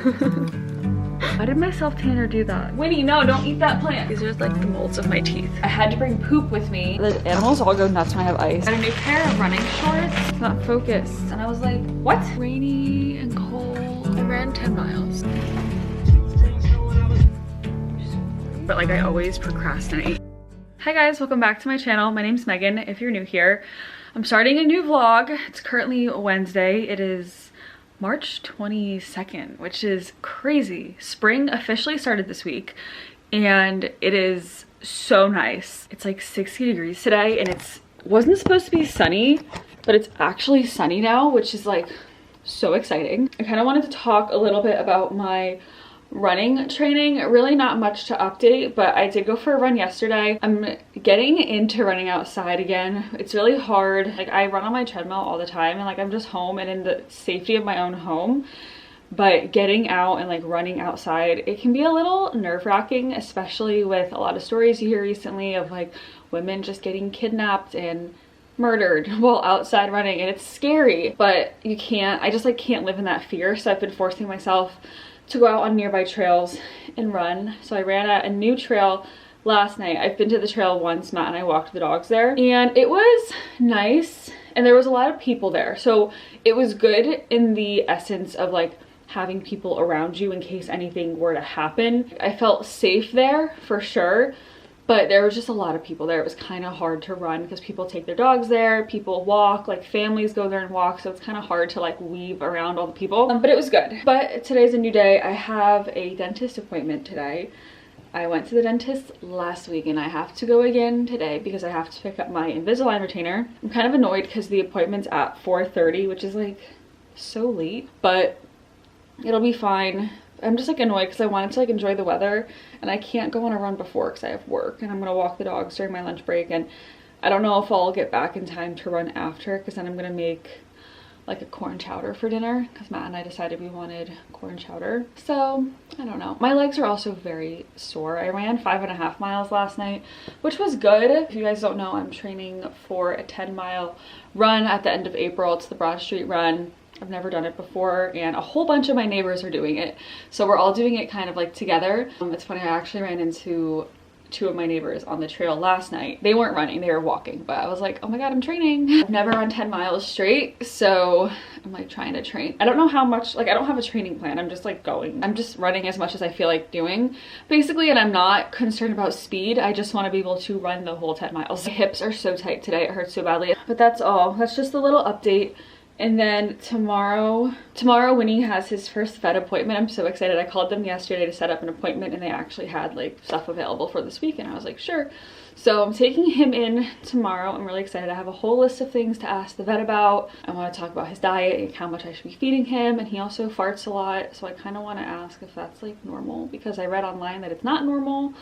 Why did my self-tanner do that? Winnie, no, don't eat that plant. These are like the molds of my teeth. I had to bring poop with me. The animals all go nuts when I have ice. I got a new pair of running shorts. It's not focused. And I was like, what? Rainy and cold. I ran 10 miles. But like I always procrastinate. Hi guys, welcome back to my channel. My name's Megan, if you're new here. I'm starting a new vlog. It's currently Wednesday. It is March 22nd, which is crazy. Spring officially started this week and it is so nice. It's like 60 degrees today and it wasn't supposed to be sunny, but it's actually sunny now, which is like so exciting. I kind of wanted to talk a little bit about my running training. Really not much to update, but I did go for a run yesterday. I'm getting into running outside again. It's really hard. Like I run on my treadmill all the time and like I'm just home and in the safety of my own home, but getting out and like running outside, it can be a little nerve-wracking, especially with a lot of stories you hear recently of like women just getting kidnapped and murdered while outside running, and it's scary, but you can't, I just like can't live in that fear. So I've been forcing myself to go out on nearby trails and run. So I ran at a new trail last night. I've been to the trail once, Matt and I walked the dogs there, and it was nice and there was a lot of people there. So it was good in the essence of like having people around you in case anything were to happen. I felt safe there for sure, but there was just a lot of people there. It was kind of hard to run because people take their dogs there, people walk, like families go there and walk, so it's kind of hard to like weave around all the people, but it was good. But today's a new day. I have a dentist appointment today. I went to the dentist last week and I have to go again today because I have to pick up my Invisalign retainer. I'm kind of annoyed because the appointment's at 4:30, which is like so late, but it'll be fine. I'm just like annoyed because I wanted to like enjoy the weather and I can't go on a run before because I have work and I'm gonna walk the dogs during my lunch break, and I don't know if I'll get back in time to run after because then I'm gonna make like a corn chowder for dinner because Matt and I decided we wanted corn chowder. So I don't know. My legs are also very sore. I ran 5.5 miles last night, which was good. If you guys don't know, I'm training for a 10-mile run at the end of April. It's the Broad Street Run. I've never done it before and a whole bunch of my neighbors are doing it. So we're all doing it kind of like together. It's funny, I actually ran into 2 of my neighbors on the trail last night. They weren't running, they were walking, but I was like, oh my God, I'm training. I've never run 10 miles straight, so I'm like trying to train. I don't know how much, like I don't have a training plan. I'm just like going. I'm just running as much as I feel like doing, basically, and I'm not concerned about speed. I just want to be able to run the whole 10 miles. My hips are so tight today, it hurts so badly. But that's all. That's just a little update. And then tomorrow Winnie has his first vet appointment. I'm so excited. I called them yesterday to set up an appointment and they actually had like stuff available for this week and I was like, sure. So I'm taking him in tomorrow. I'm really excited. I have a whole list of things to ask the vet about. I want to talk about his diet and how much I should be feeding him, and he also farts a lot, so I kind of want to ask if that's like normal because I read online that it's not normal.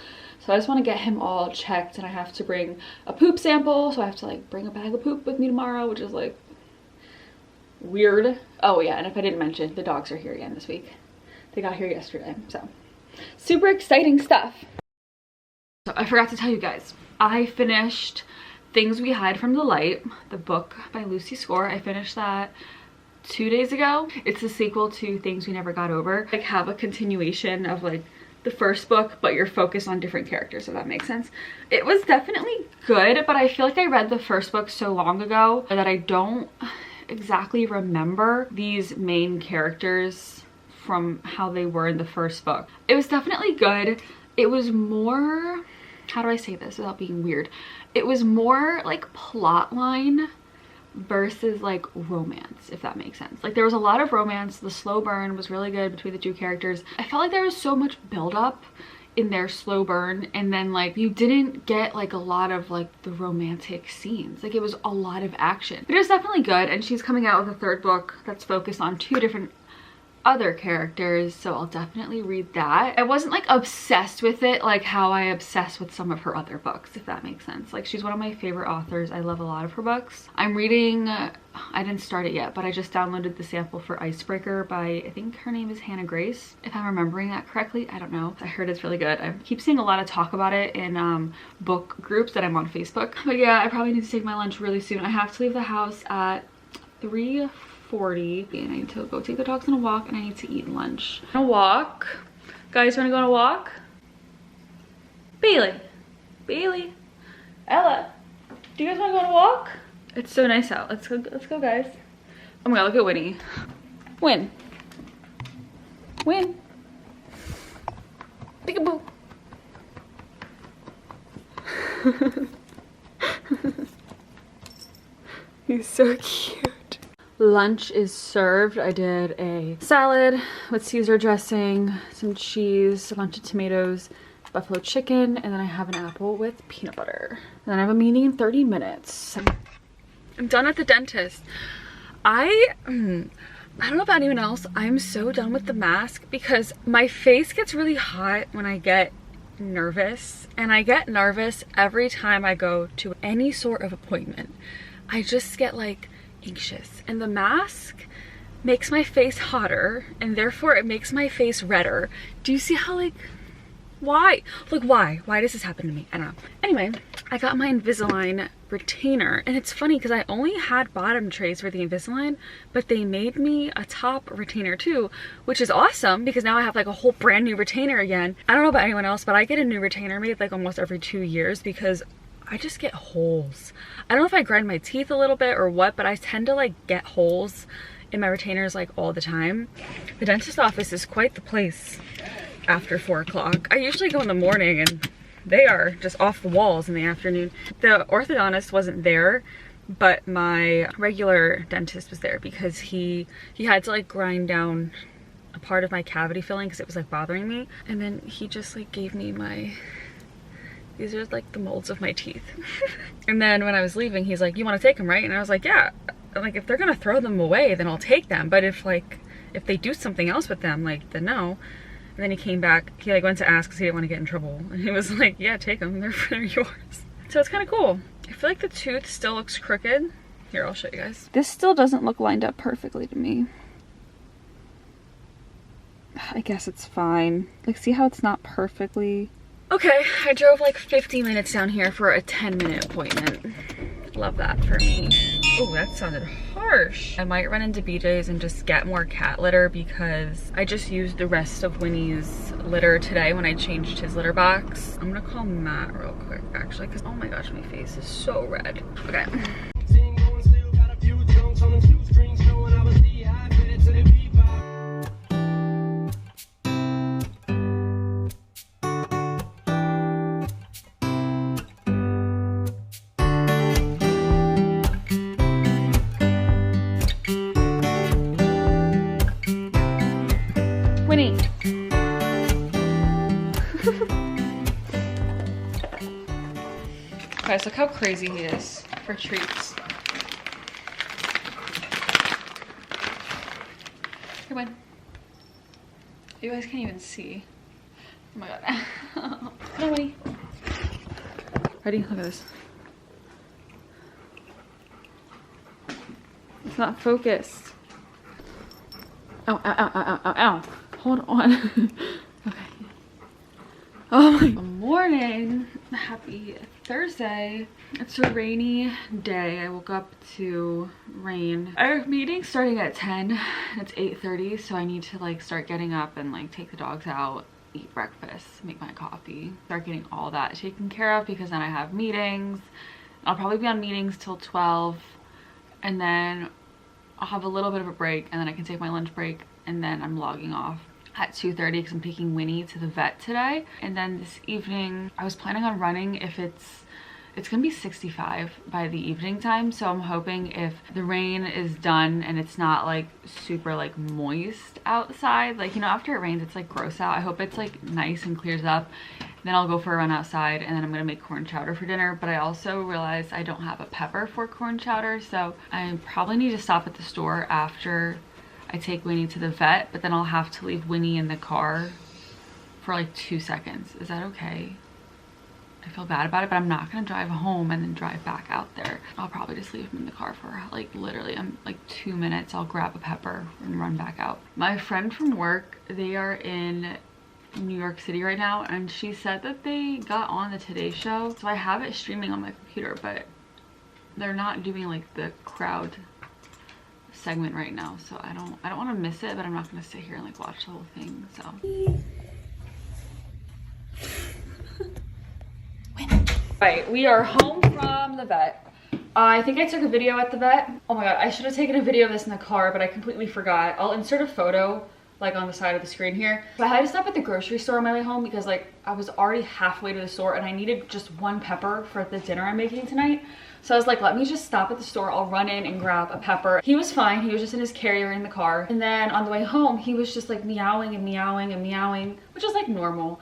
So I just want to get him all checked, and I have to bring a poop sample, so I have to like bring a bag of poop with me tomorrow, which is like weird. Oh yeah, and if I didn't mention, the dogs are here again this week. They got here yesterday, so super exciting stuff. So I forgot to tell you guys, I finished Things We Hide from the Light, the book by Lucy Score. I finished that 2 days ago. It's the sequel to Things We Never Got Over. Like have a continuation of like the first book, but you're focused on different characters, if that makes sense. It was definitely good, but I feel like I read the first book so long ago that I don't exactly remember these main characters from how they were in the first book. It was definitely good. It was more, how do I say this without being weird? It was more like plot line versus like romance, if that makes sense. Like there was a lot of romance. The slow burn was really good between the 2 characters. I felt like there was so much buildup in their slow burn, and then like you didn't get like a lot of like the romantic scenes. Like it was a lot of action, but it was definitely good. And she's coming out with a 3rd book that's focused on 2 different other characters, so I'll definitely read that. I wasn't like obsessed with it like how I obsess with some of her other books, if that makes sense. Like she's one of my favorite authors. I love a lot of her books. I'm reading, I didn't start it yet, but I just downloaded the sample for Icebreaker by, I think her name is Hannah Grace, if I'm remembering that correctly. I don't know. I heard it's really good. I keep seeing a lot of talk about it in book groups that I'm on Facebook. But yeah, I probably need to take my lunch really soon. I have to leave the house at 3:40 8:40 and I need to go take the dogs on a walk and I need to eat lunch. A walk. Guys, wanna go on a walk? Bailey. Bailey. Ella. Do you guys wanna go on a walk? It's so nice out. Let's go guys. Oh my god, look at Winnie. Win. Win. Peekaboo. He's so cute. Lunch is served. I did a salad with Caesar dressing, some cheese, a bunch of tomatoes, buffalo chicken, and then I have an apple with peanut butter. And then I have a meeting in 30 minutes. I'm done at the dentist. I don't know about anyone else. I'm so done with the mask because my face gets really hot when I get nervous, and I get nervous every time I go to any sort of appointment. I just get like anxious, and the mask makes my face hotter and therefore it makes my face redder. Do you see how, like, why? Like, why does this happen to me? I don't know. Anyway, I got my Invisalign retainer, and it's funny because I only had bottom trays for the Invisalign, but they made me a top retainer too, which is awesome because now I have like a whole brand new retainer again. I don't know about anyone else, but I get a new retainer made like almost every 2 years because I just get holes. I don't know if I grind my teeth a little bit or what, but I tend to like get holes in my retainers like all the time. The dentist office is quite the place after 4 o'clock. I usually go in the morning and they are just off the walls in the afternoon. The orthodontist wasn't there, but my regular dentist was there because he had to like grind down a part of my cavity filling because it was like bothering me. And then he just like gave me these are like the molds of my teeth. And then when I was leaving, he's like, you want to take them, right? And I was like, yeah. Like, if they're gonna throw them away, then I'll take them. But if they do something else with them, like, then no. And then he came back, he like went to ask because he didn't want to get in trouble. And he was like, yeah, take them, they're yours. So it's kind of cool. I feel like the tooth still looks crooked. Here, I'll show you guys. This still doesn't look lined up perfectly to me. I guess it's fine. Like, see how it's not perfectly? Okay, I drove like 50 minutes down here for a 10-minute appointment. Love that for me. Oh, that sounded harsh. I might run into BJ's and just get more cat litter because I just used the rest of Winnie's litter today when I changed his litter box. I'm gonna call Matt real quick actually because oh my gosh, my face is so red. Okay. Winnie. Guys, look how crazy he is for treats. Here, Win. You guys can't even see. Oh my god. Come on, Winnie. Ready? Look at this. It's not focused. Ow, ow, ow, ow, ow, ow. Hold on. Okay. Oh my morning. Happy Thursday. It's a rainy day. I woke up to rain. Our meeting's starting at 10. It's 8:30, so I need to like start getting up and like take the dogs out, eat breakfast, make my coffee, start getting all that taken care of because then I have meetings. I'll probably be on meetings till 12, and then I'll have a little bit of a break, and then I can take my lunch break, and then I'm logging off at 2:30 because I'm taking Winnie to the vet today. And then this evening I was planning on running if it's gonna be 65 by the evening time, so I'm hoping if the rain is done and it's not like super like moist outside, like, you know, after it rains it's like gross out. I hope it's like nice and clears up. Then I'll go for a run outside, and then I'm gonna make corn chowder for dinner. But I also realized I don't have a pepper for corn chowder, so I probably need to stop at the store after I take Winnie to the vet, but then I'll have to leave Winnie in the car for like 2 seconds. Is that okay? I feel bad about it, but I'm not gonna drive home and then drive back out there. I'll probably just leave him in the car for like literally like 2 minutes. I'll grab a pepper and run back out. My friend from work, they are in New York City right now, and she said that they got on the Today Show. So I have it streaming on my computer, but they're not doing like the crowd segment right now, so I don't want to miss it, but I'm not going to sit here and like watch the whole thing. So right, we are home from the vet. I think I took a video at the vet. Oh my god, I should have taken a video of this in the car, but I completely forgot. I'll insert a photo like on the side of the screen here. So I had to stop at the grocery store on my way home because like I was already halfway to the store and I needed just one pepper for the dinner I'm making tonight. So I was like, let me just stop at the store. I'll run in and grab a pepper. He was fine. He was just in his carrier in the car. And then on the way home, he was just like meowing and meowing and meowing, which is like normal.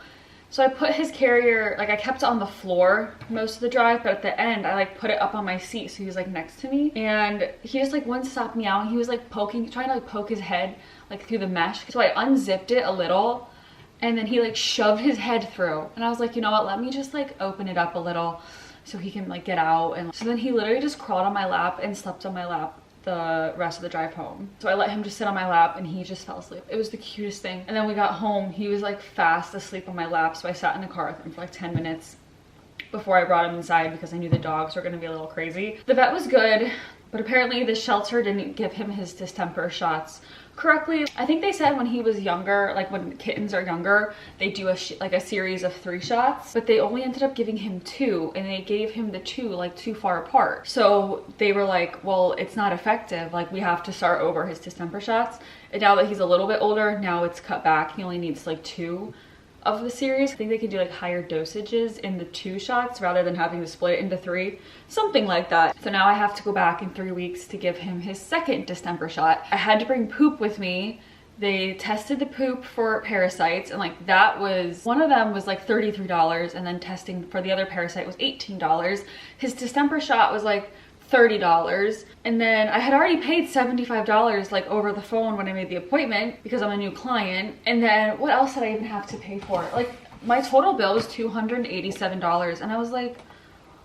So I put his carrier, like I kept it on the floor most of the drive, but at the end I like put it up on my seat so he was like next to me. And he just like wouldn't stop meowing. He was like trying to like poke his head like through the mesh. So I unzipped it a little and then he like shoved his head through. And I was like, you know what, let me just like open it up a little so he can like get out. And so then he literally just crawled on my lap and slept on my lap the rest of the drive home. So I let him just sit on my lap and he just fell asleep. It was the cutest thing. And then we got home, he was like fast asleep on my lap. So I sat in the car with him for like 10 minutes before I brought him inside because I knew the dogs were gonna be a little crazy. The vet was good, but apparently the shelter didn't give him his distemper shots correctly. I think they said when he was younger, like when kittens are younger, they do a series of 3 shots, but they only ended up giving him 2 and they gave him the 2 like too far apart. So they were like, well, it's not effective. Like we have to start over his distemper shots. And now that he's a little bit older, now it's cut back. He only needs like 2 of the series. I think they could do like higher dosages in the 2 shots rather than having to split it into 3, something like that. So now I have to go back in 3 weeks to give him his second distemper shot. I had to bring poop with me. They tested the poop for parasites and like that was, one of them was like $33 and then testing for the other parasite was $18. His distemper shot was like $30, and then I had already paid $75 like over the phone when I made the appointment because I'm a new client. And then what else did I even have to pay for? Like my total bill was $287 and I was like,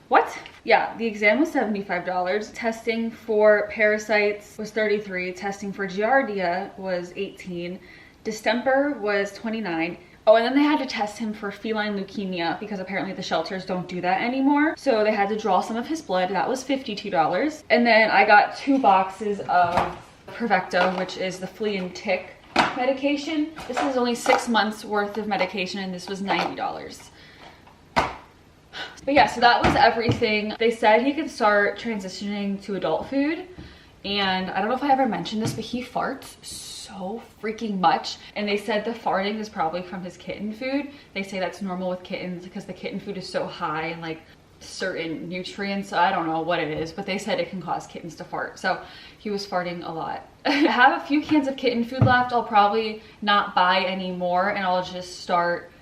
what? Yeah, the exam was $75, testing for parasites was $33, testing for giardia was $18, distemper was $29. Oh, and then they had to test him for feline leukemia because apparently the shelters don't do that anymore. So they had to draw some of his blood. That was $52. And then I got 2 boxes of Prevecto, which is the flea and tick medication. This is only 6 months worth of medication and this was $90. But yeah, so that was everything. They said he could start transitioning to adult food. And I don't know if I ever mentioned this, but he farts so freaking much. And they said the farting is probably from his kitten food. They say that's normal with kittens because the kitten food is so high in like certain nutrients. I don't know what it is, but they said it can cause kittens to fart. So he was farting a lot. I have a few cans of kitten food left. I'll probably not buy any more and I'll just start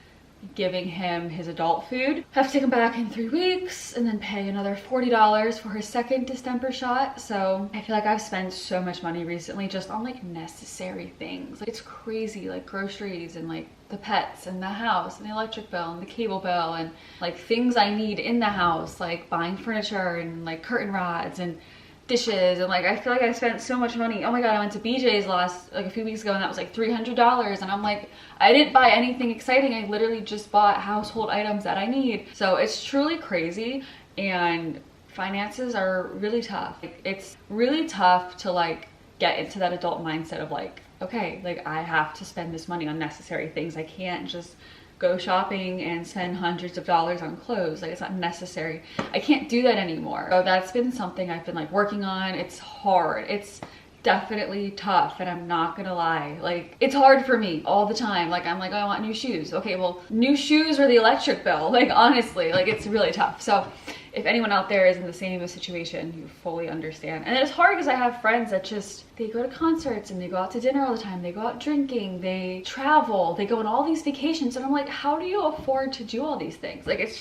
giving him his adult food. I have to take him back in 3 weeks and then pay another $40 for his second distemper shot. So I feel like I've spent so much money recently just on like necessary things. Like it's crazy, like groceries and like the pets and the house and the electric bill and the cable bill and like things I need in the house, like buying furniture and like curtain rods and dishes. And like I feel like I spent so much money. Oh my god, I went to BJ's a few weeks ago and that was like $300 and I'm like, I didn't buy anything exciting. I literally just bought household items that I need. So it's truly crazy and finances are really tough. It's really tough to like get into that adult mindset of like, okay, like I have to spend this money on necessary things. I can't just go shopping and spend hundreds of dollars on clothes. Like it's not necessary. I can't do that anymore. So that's been something I've been like working on. It's hard. It's definitely tough and I'm not gonna lie. Like it's hard for me all the time. Like I'm like, oh, I want new shoes. Okay, well, new shoes or the electric bill? Like honestly, like it's really tough. So if anyone out there is in the same situation, you fully understand. And it's hard because I have friends that just, they go to concerts and they go out to dinner all the time. They go out drinking, they travel, they go on all these vacations. And I'm like, how do you afford to do all these things? Like, it's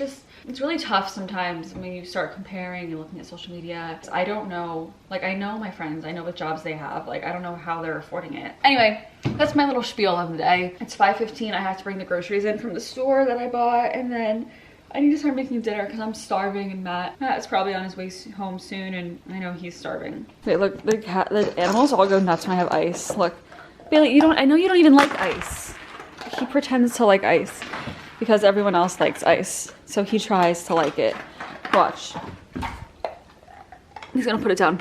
really tough sometimes when you start comparing and looking at social media. I don't know, like I know my friends, I know what jobs they have. Like, I don't know how they're affording it. Anyway, that's my little spiel of the day. It's 5:15, I have to bring the groceries in from the store that I bought. And then I need to start making dinner because I'm starving and Matt is probably on his way home soon and I know he's starving. Wait, look, the animals all go nuts when I have ice. Look, Bailey, I know you don't even like ice. He pretends to like ice because everyone else likes ice. So he tries to like it. Watch. He's gonna put it down.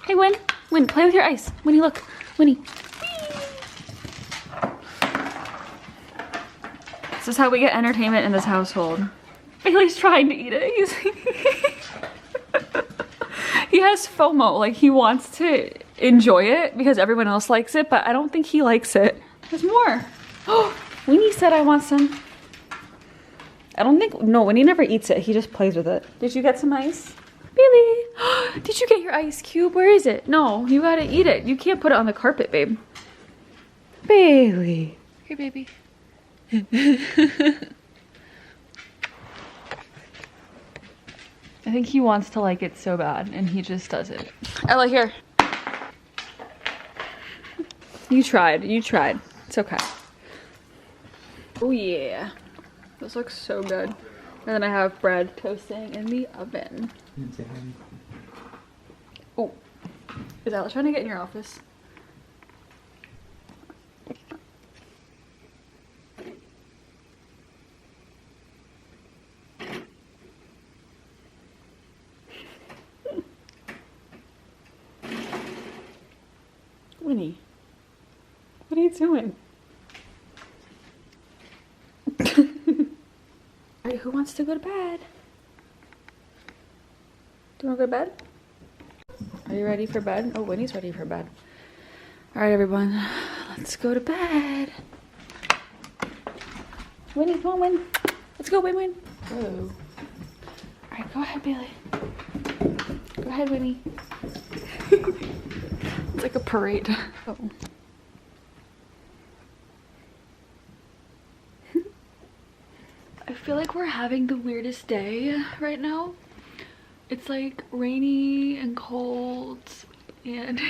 Hey, Win. Win, play with your ice. Winnie, look. Winnie. This is how we get entertainment in this household. Bailey's trying to eat it. He has FOMO. Like, he wants to enjoy it because everyone else likes it, but I don't think he likes it. There's more. Oh, Winnie said I want some. I don't think, no, Winnie never eats it. He just plays with it. Did you get some ice? Bailey, did you get your ice cube? Where is it? No, you gotta eat it. You can't put it on the carpet, babe. Bailey. Here, baby. I think he wants to like it so bad and he just doesn't. Ella, here. You tried. It's okay. Oh yeah. This looks so good. And then I have bread toasting in the oven. Oh, is Ella trying to get in your office? Winnie, what are you doing? Alright, who wants to go to bed? Do you want to go to bed? Are you ready for bed? Oh, Winnie's ready for bed. Alright, everyone, let's go to bed. Winnie, come on, Win. Let's go, Win. Oh. Alright, go ahead, Bailey. Go ahead, Winnie. It's like a parade. Oh. I feel like we're having the weirdest day right now. It's like rainy and cold and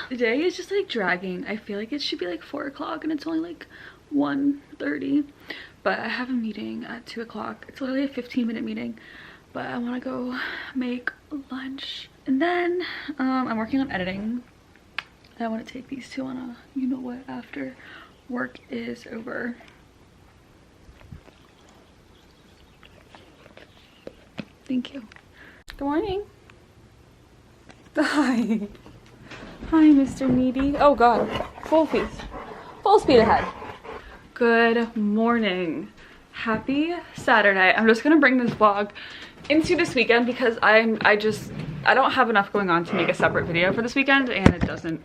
the day is just like dragging. I feel like it should be like 4 o'clock and it's only like 1:30, but I have a meeting at 2 o'clock. It's literally a 15-minute meeting, but I want to go make lunch and then I'm working on editing. I want to take these two on a you know what after work is over. Thank you. Good morning. Hi. Hi, Mr. Needy. Oh God, full speed ahead. Good morning. Happy Saturday. I'm just gonna bring this vlog into this weekend because I don't have enough going on to make a separate video for this weekend, and it doesn't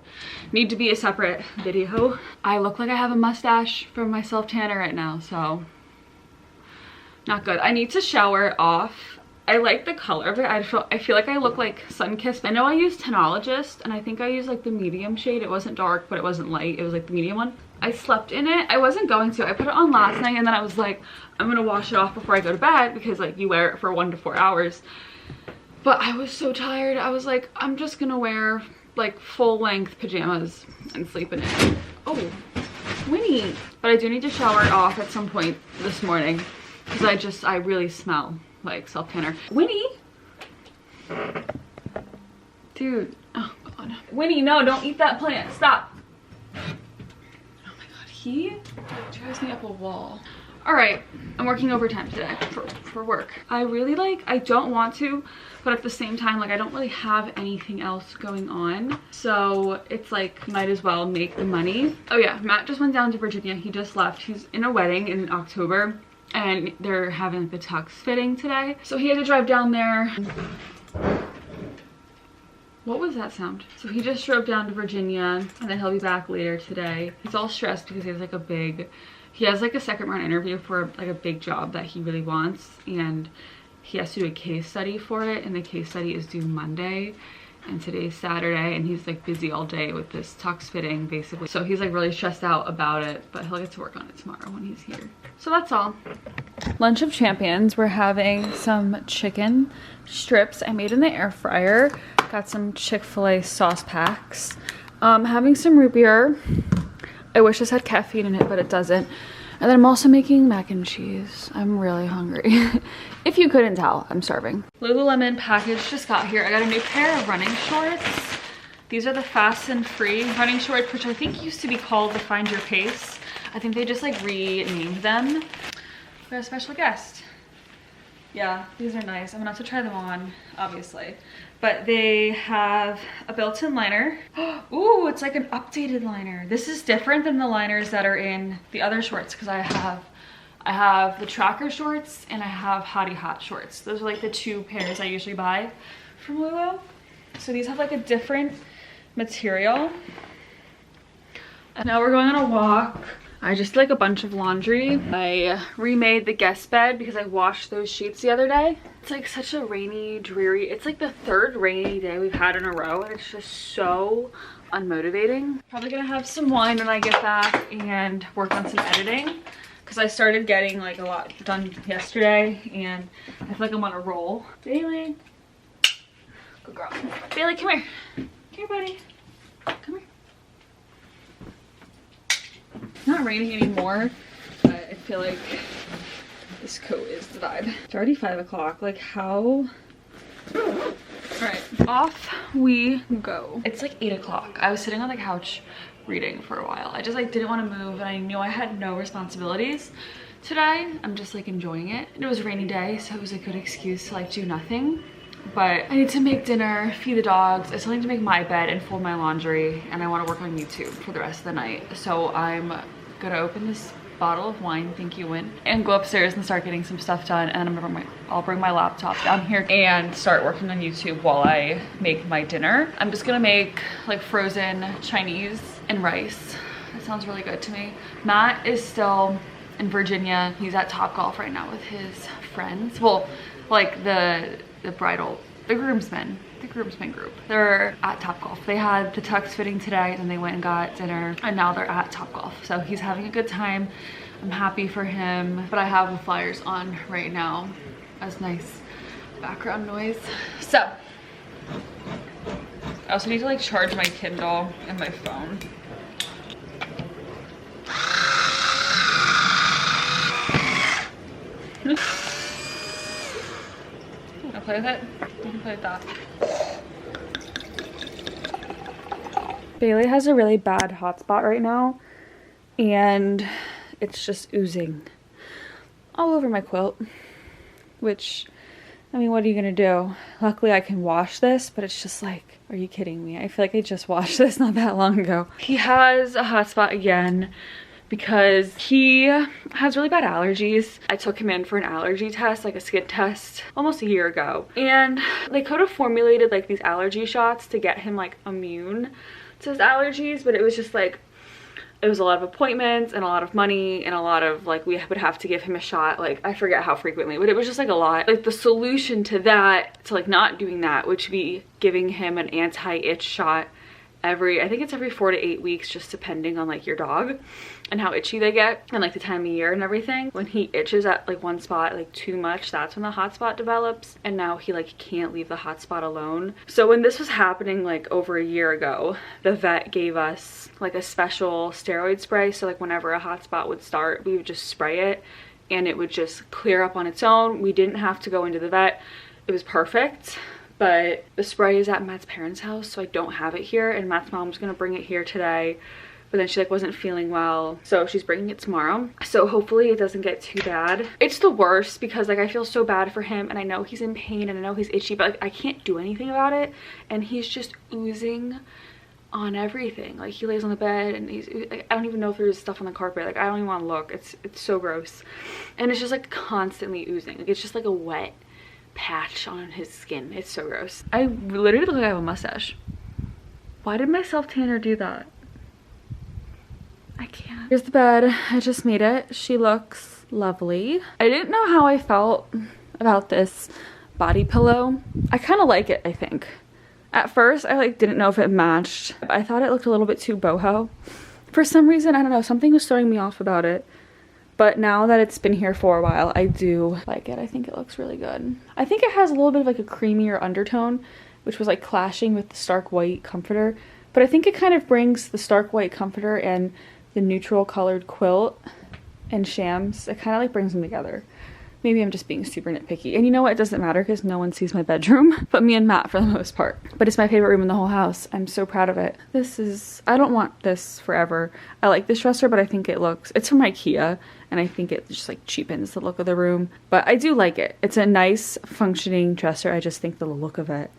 need to be a separate video. I look like I have a mustache from my self tanner right now, so not good. I need to shower off. I like the color of it. I feel like I look like sun-kissed. I know I used Tenologist and I think I used like the medium shade. It wasn't dark, but it wasn't light. It was like the medium one. I slept in it. I wasn't going to. I put it on last night and then I was like, I'm gonna wash it off before I go to bed because like you wear it for 1 to 4 hours. But I was so tired. I was like, I'm just gonna wear like full-length pajamas and sleep in it. Oh, Winnie. But I do need to shower off at some point this morning because I really smell like self tanner. Winnie, dude, oh God, Winnie, no, don't eat that plant, stop. Oh my God, he drives me up a wall. All right, I'm working overtime today for work. I don't want to, but at the same time, like I don't really have anything else going on, so it's like might as well make the money. Oh yeah, Matt just went down to Virginia. He just left. He's in a wedding in October and they're having the tux fitting today, so he had to drive down there. What was that sound? So he just drove down to Virginia and then he'll be back later today. He's all stressed because he has like a second round interview for like a big job that he really wants, and he has to do a case study for it, and the case study is due Monday and today's Saturday, and he's like busy all day with this tux fitting basically, so he's like really stressed out about it, but he'll get to work on it tomorrow when he's here. So that's all. Lunch of champions. We're having some chicken strips I made in the air fryer. Got some Chick-fil-A sauce packs. Having some root beer. I wish this had caffeine in it, but it doesn't. And then I'm also making mac and cheese. I'm really hungry. If you couldn't tell, I'm starving. Lululemon package just got here. I got a new pair of running shorts. These are the Fast and Free running shorts, which I think used to be called the Find Your Pace. I think they just like renamed them. We have a special guest. Yeah, these are nice. I'm gonna have to try them on, obviously. But they have a built-in liner. Ooh, it's like an updated liner. This is different than the liners that are in the other shorts because I have the tracker shorts and I have Hottie Hot shorts. Those are like the two pairs I usually buy from Lulu. So these have like a different material. And now we're going on a walk. I just did like a bunch of laundry. I remade the guest bed because I washed those sheets the other day. It's like such a rainy, dreary, it's like the third rainy day we've had in a row and it's just so unmotivating. Probably gonna have some wine when I get back and work on some editing because I started getting like a lot done yesterday and I feel like I'm on a roll. Bailey, good girl. Bailey, come here. Come here, buddy. Come here. It's not raining anymore, but I feel like this coat is the vibe. It's already 5 o'clock. Like how? All right, off we go. It's like 8 o'clock. I was sitting on the couch reading for a while. I just like didn't want to move and I knew I had no responsibilities today. I'm just like enjoying it. It was a rainy day, so it was a good excuse to like do nothing. But I need to make dinner, feed the dogs. I still need to make my bed and fold my laundry, and I want to work on YouTube for the rest of the night. So I'm gonna open this bottle of wine, thank you, Win, and go upstairs and start getting some stuff done. And I'll bring my laptop down here and start working on YouTube while I make my dinner. I'm just gonna make like frozen Chinese and rice. That sounds really good to me. Matt is still in Virginia. He's at Topgolf right now with his friends. Well, like the groomsmen group. They're at Topgolf. They had the tux fitting today and they went and got dinner and now they're at Topgolf. So he's having a good time. I'm happy for him, but I have the flyers on right now as nice background noise. So I also need to like charge my Kindle and my phone. Play with it? You can play with that. Bailey has a really bad hotspot right now and it's just oozing all over my quilt, which, I mean, what are you gonna do? Luckily I can wash this, but it's just like, are you kidding me? I feel like I just washed this not that long ago. He has a hotspot again because he has really bad allergies. I took him in for an allergy test, like a skin test, almost a year ago. And they could have formulated like these allergy shots to get him like immune to his allergies, but it was just like, it was a lot of appointments and a lot of money and a lot of like, we would have to give him a shot, like I forget how frequently, but it was just like a lot. Like the solution to that, to like not doing that, would be giving him an anti-itch shot I think it's every 4 to 8 weeks, just depending on like your dog and how itchy they get and like the time of year and everything. When he itches at like one spot like too much, that's when the hot spot develops, and now he like can't leave the hot spot alone. So when this was happening like over a year ago, the vet gave us like a special steroid spray. So like whenever a hot spot would start, we would just spray it and it would just clear up on its own. We didn't have to go into the vet. It was perfect. But the spray is at Matt's parents' house, so I don't have it here, and Matt's mom's gonna bring it here today, but then she like wasn't feeling well, so she's bringing it tomorrow. So hopefully it doesn't get too bad. It's the worst because like I feel so bad for him and I know he's in pain and I know he's itchy, but like I can't do anything about it, and he's just oozing on everything. Like he lays on the bed and he's like, I don't even know if there's stuff on the carpet. Like I don't even want to look. It's so gross, and it's just like constantly oozing. Like it's just like a wet patch on his skin. It's so gross. I literally look like I have a mustache. Why did my self-tanner do that? I can't. Here's the bed. I just made it. She looks lovely. I didn't know how I felt about this body pillow. I kind of like it, I think. At first, I like didn't know if it matched. I thought it looked a little bit too boho. For some reason, I don't know, something was throwing me off about it. But now that it's been here for a while, I do like it. I think it looks really good. I think it has a little bit of like a creamier undertone, which was like clashing with the stark white comforter. But I think it kind of brings the stark white comforter and the neutral colored quilt and shams. It kind of like brings them together. Maybe I'm just being super nitpicky. And you know what? It doesn't matter because no one sees my bedroom but me and Matt for the most part. But it's my favorite room in the whole house. I'm so proud of it. This is, I don't want this forever. I like this dresser, but I think it looks, it's from IKEA, and I think it just like cheapens the look of the room. But I do like it. It's a nice functioning dresser. I just think the look of it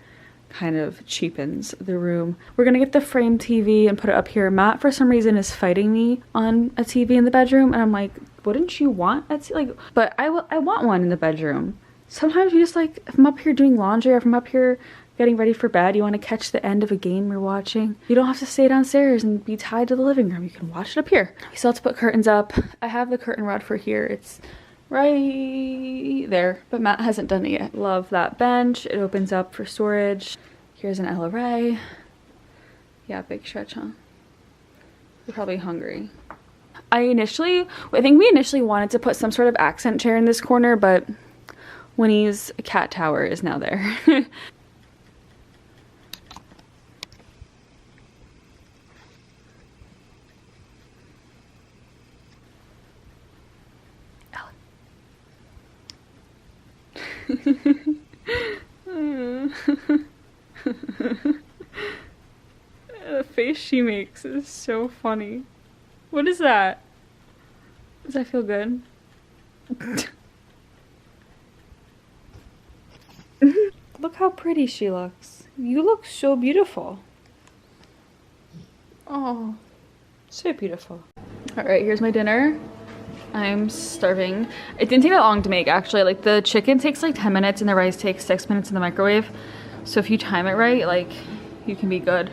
kind of cheapens the room. We're gonna get the frame TV and put it up here. Matt, for some reason, is fighting me on a TV in the bedroom, and I'm like, wouldn't you want a TV? Like, but I want one in the bedroom. Sometimes you just like, if I'm up here doing laundry or if I'm up here getting ready for bed, you want to catch the end of a game you're watching. You don't have to stay downstairs and be tied to the living room. You can watch it up here. We still have to put curtains up. I have the curtain rod for here. It's right there, but Matt hasn't done it yet. Love that bench. It opens up for storage. Here's an Ella Ray. Yeah, big stretch, huh? You're probably hungry. I think we initially wanted to put some sort of accent chair in this corner, but Winnie's cat tower is now there. The face she makes is so funny. What is that? Does that feel good? Look how pretty she looks. You look so beautiful. Oh, so beautiful. All right, here's my dinner. I'm starving. It didn't take that long to make, actually. Like, the chicken takes like 10 minutes and the rice takes 6 minutes in the microwave. So if you time it right, like, you can be good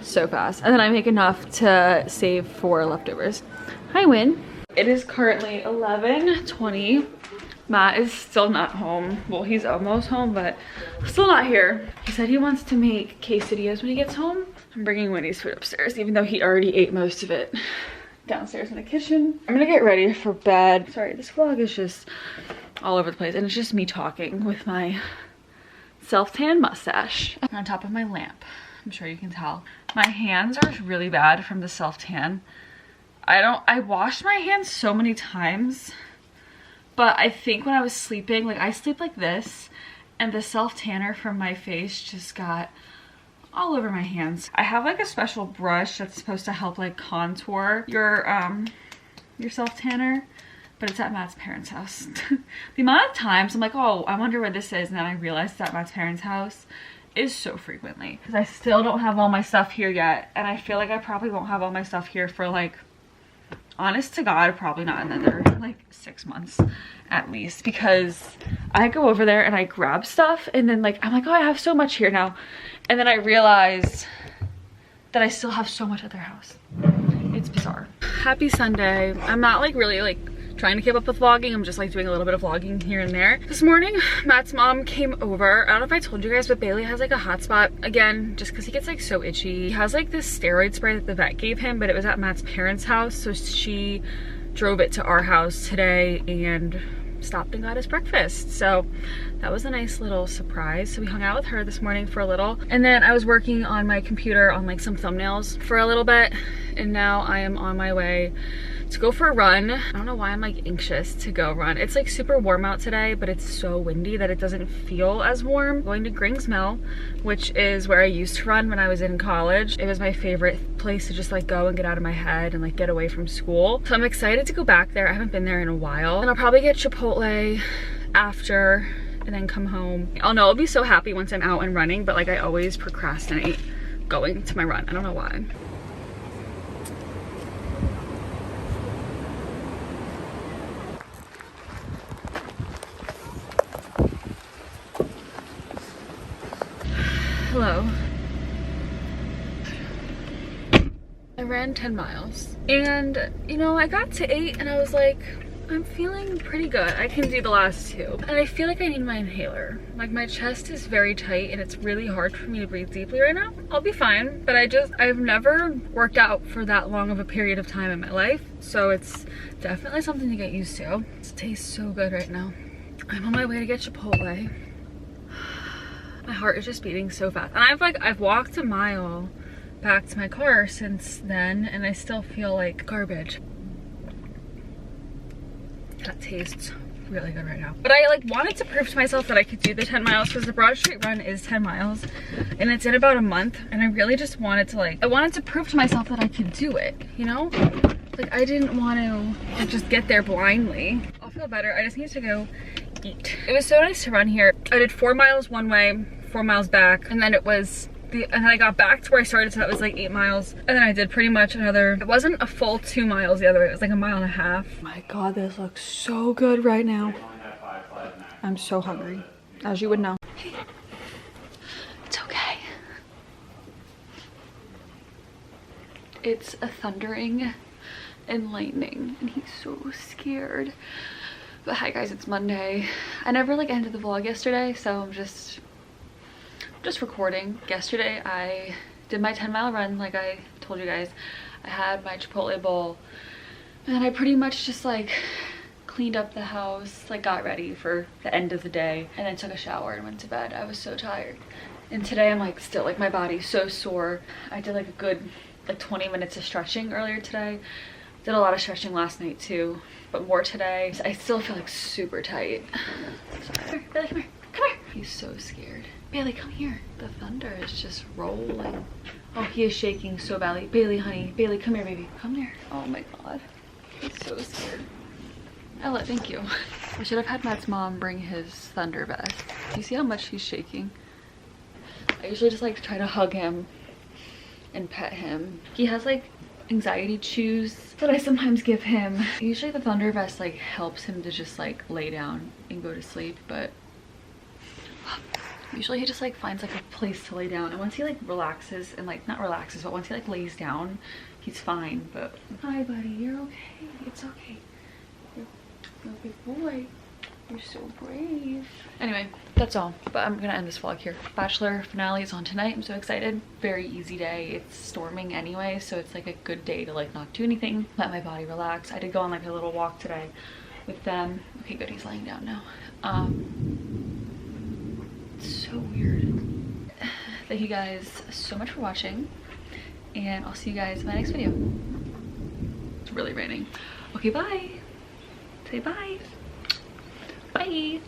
so fast. And then I make enough to save for leftovers. Hi, Win. It is currently 11:20. Matt is still not home. Well, he's almost home, but still not here. He said he wants to make quesadillas when he gets home. I'm bringing Winnie's food upstairs, even though he already ate most of it downstairs in the kitchen. I'm gonna get ready for bed. Sorry, this vlog is just all over the place, and it's just me talking with my self-tan mustache on top of my lamp. I'm sure you can tell. My hands are really bad from the self-tan. I washed my hands so many times, but I think when I was sleeping, like, I sleep like this, and the self-tanner from my face just got all over my hands. I have like a special brush that's supposed to help like contour your self-tanner, but it's at Matt's parents' house. The amount of times I'm like, oh, I wonder where this is, and then I realized it's at Matt's parents' house is so frequently. Because I still don't have all my stuff here yet, and I feel like I probably won't have all my stuff here for like, honest to God, probably not another like 6 months at least, because I go over there and I grab stuff and then like I'm like, oh, I have so much here now, and then I realize that I still have so much at their house. It's bizarre. Happy Sunday. I'm not like really like trying to keep up with vlogging. I'm just like doing a little bit of vlogging here and there. This morning, Matt's mom came over. I don't know if I told you guys, but Bailey has like a hot spot again, just because he gets like so itchy. He has like this steroid spray that the vet gave him, but it was at Matt's parents' house, so she drove it to our house today and stopped and got us breakfast. So that was a nice little surprise. So we hung out with her this morning for a little, and then I was working on my computer on like some thumbnails for a little bit, and now I am on my way to go for a run. I don't know why I'm like anxious to go run. It's like super warm out today, but it's so windy that it doesn't feel as warm. I'm going to Grings Mill, which is where I used to run when I was in college. It was my favorite place to just like go and get out of my head and like get away from school. So I'm excited to go back there. I haven't been there in a while. And I'll probably get Chipotle after and then come home. I'll know, I'll be so happy once I'm out and running, but like I always procrastinate going to my run. I don't know why. Hello. I ran 10 miles and you know, I got to 8 and I was like, I'm feeling pretty good. I can do the last 2. And I feel like I need my inhaler. Like my chest is very tight and it's really hard for me to breathe deeply right now. I'll be fine, but I've never worked out for that long of a period of time in my life. So it's definitely something to get used to. It tastes so good right now. I'm on my way to get Chipotle. My heart is just beating so fast. And I've walked a mile back to my car since then and I still feel like garbage. That tastes really good right now. But I like wanted to prove to myself that I could do the 10 miles because the Broad Street run is 10 miles and it's in about a month. And I really just wanted to I wanted to prove to myself that I could do it, you know? Like I didn't want to just get there blindly. I'll feel better. I just need to go eat. It was so nice to run here. I did 4 miles one way, 4 miles back, and then it was and then I got back to where I started, so that was like 8 miles. And then I did pretty much another, it wasn't a full 2 miles the other way, it was like 1.5 miles. My God, this looks so good right now. I'm so hungry, as you would know. It's okay. It's a thundering and lightning, and he's so scared. But hi guys, it's Monday. I never ended the vlog yesterday, so I'm just recording. Yesterday I did my 10-mile run like I told you guys. I had my Chipotle bowl and then I pretty much just cleaned up the house, got ready for the end of the day, and then took a shower and went to bed. I was so tired. And today I'm still my body's so sore. I did a good 20 minutes of stretching earlier today. Did a lot of stretching last night too, but more today. I still feel super tight. Sorry. Bailey, come here. Come here. He's so scared. Bailey, come here. The thunder is just rolling. Oh, he is shaking so badly. Bailey, honey. Bailey, come here, baby. Come here. Oh my God. He's so scared. Ella, thank you. I should have had Matt's mom bring his thunder vest. Do you see how much he's shaking? I usually just try to hug him and pet him. He has anxiety chews that I sometimes give him. Usually the thunder vest helps him to just lay down and go to sleep, but usually he just finds a place to lay down, and once he relaxes and not relaxes, but once he lays down, he's fine. But hi buddy, you're okay. It's okay. You're a big boy. You're so brave. Anyway, that's all. But I'm gonna end this vlog here. Bachelor finale is on tonight. I'm so excited. Very easy day. It's storming anyway, so it's a good day to not do anything. Let my body relax. I did go on a little walk today with them. Okay, good. He's laying down now. It's so weird. Thank you guys so much for watching, and I'll see you guys in my next video. It's really raining. Okay, bye. Say bye. Bye.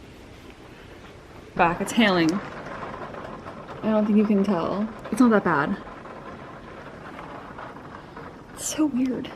Back, it's hailing. I don't think you can tell. It's not that bad. It's so weird.